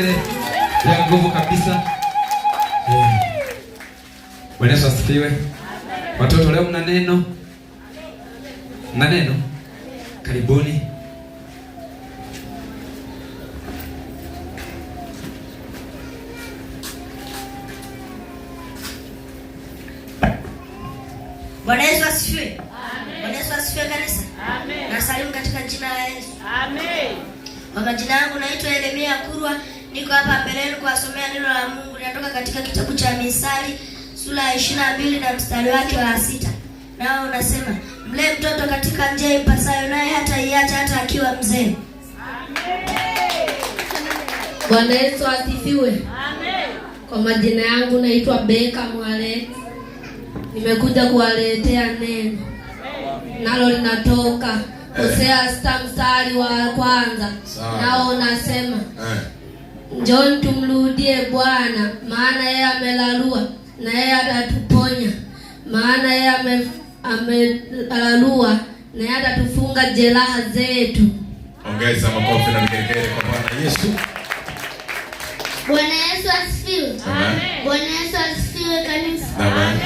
vigelegele vya nguvu kabisa. Bwana Yesu asifiwe. Watoto, leo mna neno. Mna neno? Karibuni. Bwana Yesu asifiwe. Amen. Bwana Yesu asifiwe kanisa. Amen. Nasalimu katika jina la Yesu. Amen. Kwa majina yangu naitwa Yeremia Kurwa, niko hapa mbele yenu kuwasomea neno la Mungu. Linatoka katika kitabu cha Misali sura ya 22 na mstari wake wa 6. Nao unasema, mlee mtoto katika njia ipasayo, naye hata iacha hata akiwa mzee. Amen. Bwana Yesu asifiwe. Amen. Kwa majina yangu naitwa Beka Mwale. Nimekuja kuwaletea neno. Nalo linatoka Hosea 6 mstari wa 1. Nao unasema, njoni tumrudie Bwana, maana yeye amelalua na yeye atatuponya. Maana yeye amelalua na yeye atatufunga jeraha zetu. Ongeza makofi na vigelegele kwa Bwana Yesu. Bwana Yesu asifiwe. Amen. Bwana Yesu asifiwe kanisa. Amen.